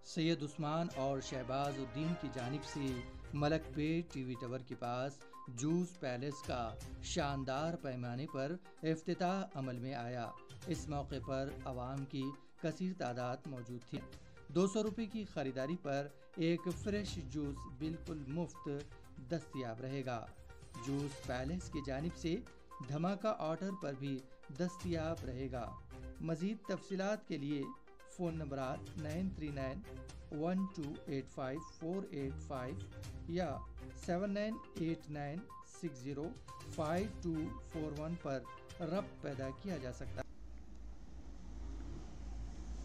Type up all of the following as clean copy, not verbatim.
سید عثمان اور شہباز الدین کی جانب سے ملک پیٹ ٹی وی ٹاور کے پاس جوس پیلیس کا شاندار پیمانے پر افتتاح عمل میں آیا۔ اس موقع پر عوام کی کثیر تعداد موجود تھی۔ 200 روپے کی خریداری پر ایک فریش جوس بالکل مفت دستیاب رہے گا۔ جوس پیلیس کی جانب سے دھماکہ آرڈر پر بھی دستیاب رہے گا۔ مزید تفصیلات کے لیے فون نمبرات 9391285485 یا 7989605241 پر ربط پیدا کیا جا سکتا ہے۔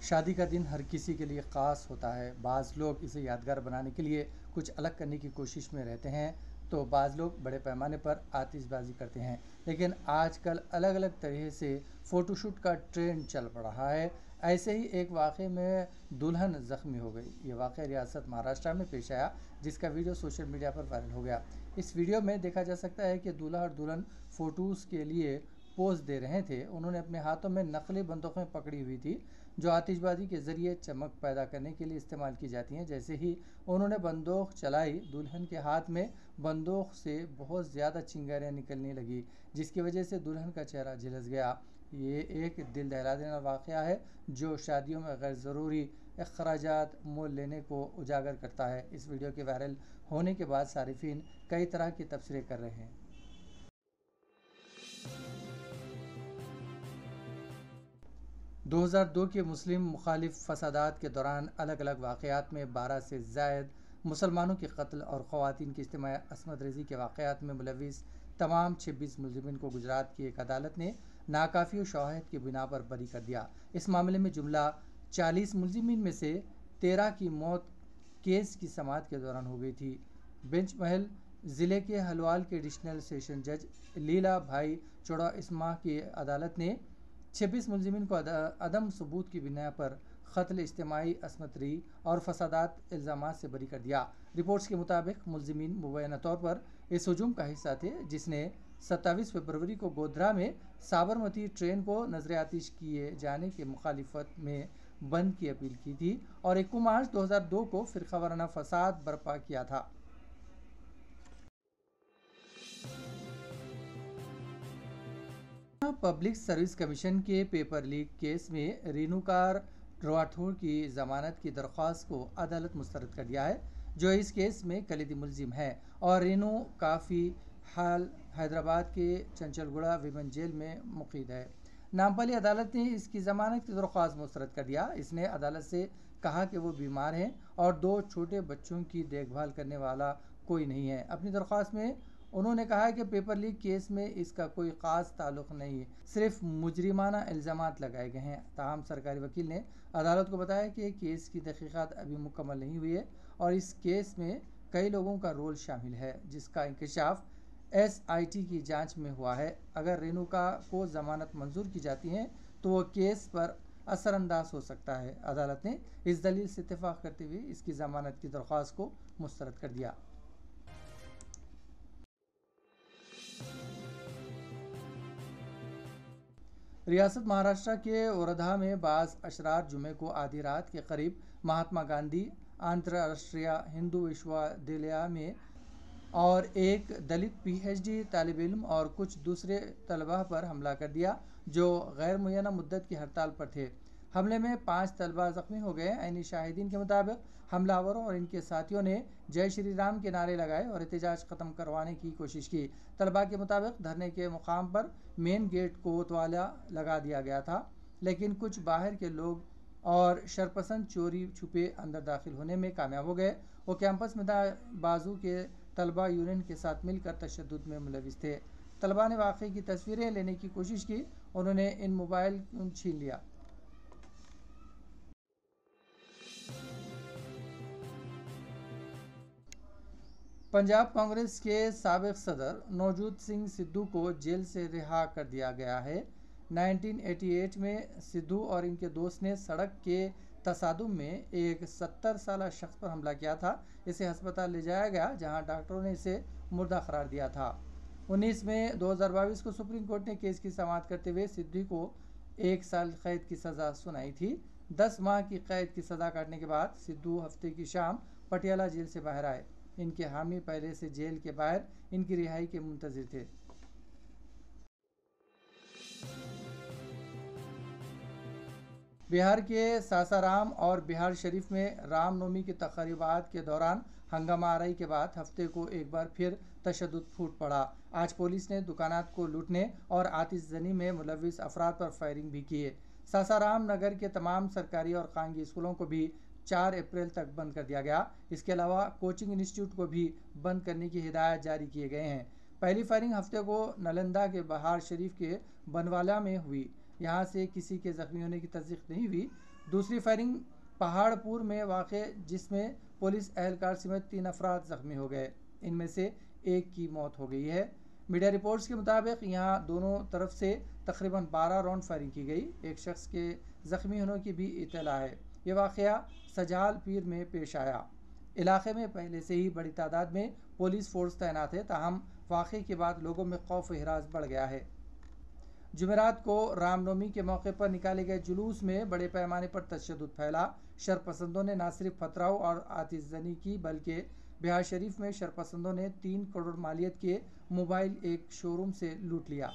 شادی کا دن ہر کسی کے لیے خاص ہوتا ہے۔ بعض لوگ اسے یادگار بنانے کے لیے کچھ الگ کرنے کی کوشش میں رہتے ہیں تو بعض لوگ بڑے پیمانے پر آتش بازی کرتے ہیں، لیکن آج کل الگ الگ طرح سے فوٹو شوٹ کا ٹرینڈ چل پڑا ہے۔ ایسے ہی ایک واقعے میں دلہن زخمی ہو گئی۔ یہ واقعہ ریاست مہاراشٹر میں پیش آیا، جس کا ویڈیو سوشل میڈیا پر وائرل ہو گیا۔ اس ویڈیو میں دیکھا جا سکتا ہے کہ دولہا اور دلہن فوٹوز کے لیے پوز دے رہے تھے۔ انہوں نے اپنے ہاتھوں میں نقلی بندوقیں پکڑی ہوئی تھی جو آتش بازی کے ذریعے چمک پیدا کرنے کے لیے استعمال کی جاتی ہیں۔ جیسے ہی انہوں نے بندوق چلائی، دلہن کے ہاتھ میں بندوق سے بہت زیادہ چنگاریاں نکلنے لگی، جس کی وجہ سے دلہن کا چہرہ جھلس گیا۔ یہ ایک دل دہلا دینے والا واقعہ ہے جو شادیوں میں غیر ضروری اخراجات مول لینے کو اجاگر کرتا ہے۔ اس ویڈیو کے وائرل ہونے کے بعد صارفین کئی طرح کے تبصرے کر رہے ہیں۔ 2002 کے مسلم مخالف فسادات کے دوران الگ الگ واقعات میں 12 سے زائد مسلمانوں کے قتل اور خواتین کی اجتماعی عصمت ریزی کے واقعات میں ملوث تمام 26 ملزمین کو گجرات کی ایک عدالت نے ناکافی شواہد کی بنا پر بری کر دیا۔ اس معاملے میں جملہ 40 ملزمین میں سے 13 کی موت کیس کی سماعت کے دوران ہو گئی تھی۔ بنچ محل ضلع کے ہلوال کے ایڈیشنل سیشن جج لیلا بھائی چوڑا اس ماہ کی عدالت نے 26 ملزمین کو عدم ثبوت کی بنا پر قتل، اجتماعی عصمت ریزی اور فسادات الزامات سے بری کر دیا۔ رپورٹس کے مطابق ملزمین مبینہ طور پر اس ہجوم کا حصہ تھے جس نے 27 فروری کو گودھرا میں سابرمتی ٹرین کو نظر آتش کیے جانے کی مخالفت میں بند کی اپیل کی تھی اور 1 مارچ 2002 کو فرقہ وارانہ فساد برپا کیا تھا۔ پبلک سروس کمیشن کے پیپر لیک کیس میں رینوکا راٹھور کی ضمانت کی درخواست کو عدالت مسترد کر دیا ہے، جو اس کیس میں کلیدی ملزم ہے، اور رینو کافی حال حیدرآباد کے چنچل گوڑہ ویمن جیل میں مقید ہے۔ نامپلی عدالت نے اس کی ضمانت کی درخواست مسترد کر دیا۔ اس نے عدالت سے کہا کہ وہ بیمار ہیں اور 2 چھوٹے بچوں کی دیکھ بھال کرنے والا کوئی نہیں ہے۔ اپنی درخواست میں انہوں نے کہا کہ پیپر لیک کیس میں اس کا کوئی خاص تعلق نہیں ہے، صرف مجرمانہ الزامات لگائے گئے ہیں۔ تاہم سرکاری وکیل نے عدالت کو بتایا کہ کیس کی تحقیقات ابھی مکمل نہیں ہوئی ہے اور اس کیس میں کئی لوگوں کا رول شامل ہے جس کا انکشاف SIT کی جانچ میں ہوا ہے۔ اگر رینوکا کو ضمانت منظور کی جاتی ہے تو وہ کیس پر اثر انداز ہو سکتا ہے۔ عدالت نے اس دلیل سے اتفاق کرتے ہوئے اس کی ضمانت کی درخواست کو مسترد کر دیا۔ ریاست مہاراشٹر کے وردھا میں بعض اشرار جمعے کو آدھی رات کے قریب مہاتما گاندھی انترراشٹریہ ہندو وشودیالیہ میں اور ایک دلت PhD طالب علم اور کچھ دوسرے طلباء پر حملہ کر دیا جو غیر معینہ مدت کی ہڑتال پر تھے۔ حملے میں 5 طلباء زخمی ہو گئے۔ عینی شاہدین کے مطابق حملہ آوروں اور ان کے ساتھیوں نے جے شری رام کے نعرے لگائے اور احتجاج ختم کروانے کی کوشش کی۔ طلباء کے مطابق دھرنے کے مقام پر مین گیٹ کو تالا لگا دیا گیا تھا، لیکن کچھ باہر کے لوگ اور شرپسند چوری چھپے اندر داخل ہونے میں کامیاب ہو گئے۔ وہ کیمپس میں بازو کے طلباء یونین کے ساتھ مل کر تشدد میں ملوث تھے۔ طلباء نے واقعے کی تصویریں لینے کی کوشش کی، انہوں نے ان موبائل چھین لیا۔ پنجاب کانگریس کے سابق صدر نوجوت سنگھ سدھو کو جیل سے رہا کر دیا گیا ہے۔ 1988 میں سدھو اور ان کے دوست نے سڑک کے تصادم میں ایک 70 سالہ شخص پر حملہ کیا تھا۔ اسے ہسپتال لے جایا گیا جہاں ڈاکٹروں نے اسے مردہ قرار دیا تھا۔ 19 مئی 2022 کو سپریم کورٹ نے کیس کی سماعت کرتے ہوئے سدھو کو 1 سال قید کی سزا سنائی تھی۔ 10 ماہ کی قید کی سزا کاٹنے کے بعد سدھو ہفتے کی شام پٹیالہ جیل سے باہر آئے۔ ان کے حامی پہلے سے جیل کے باہر ان کی رہائی کے منتظر تھے۔ بہار کے ساسارام اور بہار شریف میں رام نومی کی تقریبات کے دوران ہنگامہ آرائی کے بعد ہفتے کو ایک بار پھر تشدد پھوٹ پڑا۔ آج پولیس نے دکانات کو لوٹنے اور آتش زنی میں ملوث افراد پر فائرنگ بھی کی ہے۔ ساسارام نگر کے تمام سرکاری اور خانگی اسکولوں کو بھی 4 اپریل تک بند کر دیا گیا۔ اس کے علاوہ کوچنگ انسٹیٹیوٹ کو بھی بند کرنے کی ہدایات جاری کیے گئے ہیں۔ پہلی فائرنگ ہفتے کو نالندہ کے بہار شریف کے بنوالا میں ہوئی۔ یہاں سے کسی کے زخمی ہونے کی تصدیق نہیں ہوئی۔ دوسری فائرنگ پہاڑ پور میں واقع جس میں پولیس اہلکار سمیت 3 افراد زخمی ہو گئے، ان میں سے ایک کی موت ہو گئی ہے۔ میڈیا رپورٹس کے مطابق یہاں دونوں طرف سے تقریباً 12 راؤنڈ فائرنگ کی گئی۔ ایک شخص کے زخمی ہونے کی بھی اطلاع ہے۔ یہ واقعہ سجال پیر میں پیش آیا۔ علاقے میں پہلے سے ہی بڑی تعداد میں پولیس فورس تعینات ہے، تاہم واقعے کے بعد لوگوں میں خوف و ہراس بڑھ گیا ہے۔ جمعرات کو رام نومی کے موقع پر نکالے گئے جلوس میں بڑے پیمانے پر تشدد پھیلا۔ شرپسندوں نے نہ صرف پتھراؤ اور آتش زنی کی بلکہ بہار شریف میں شرپسندوں نے 3 کروڑ مالیت کے موبائل ایک شو روم سے لوٹ لیا۔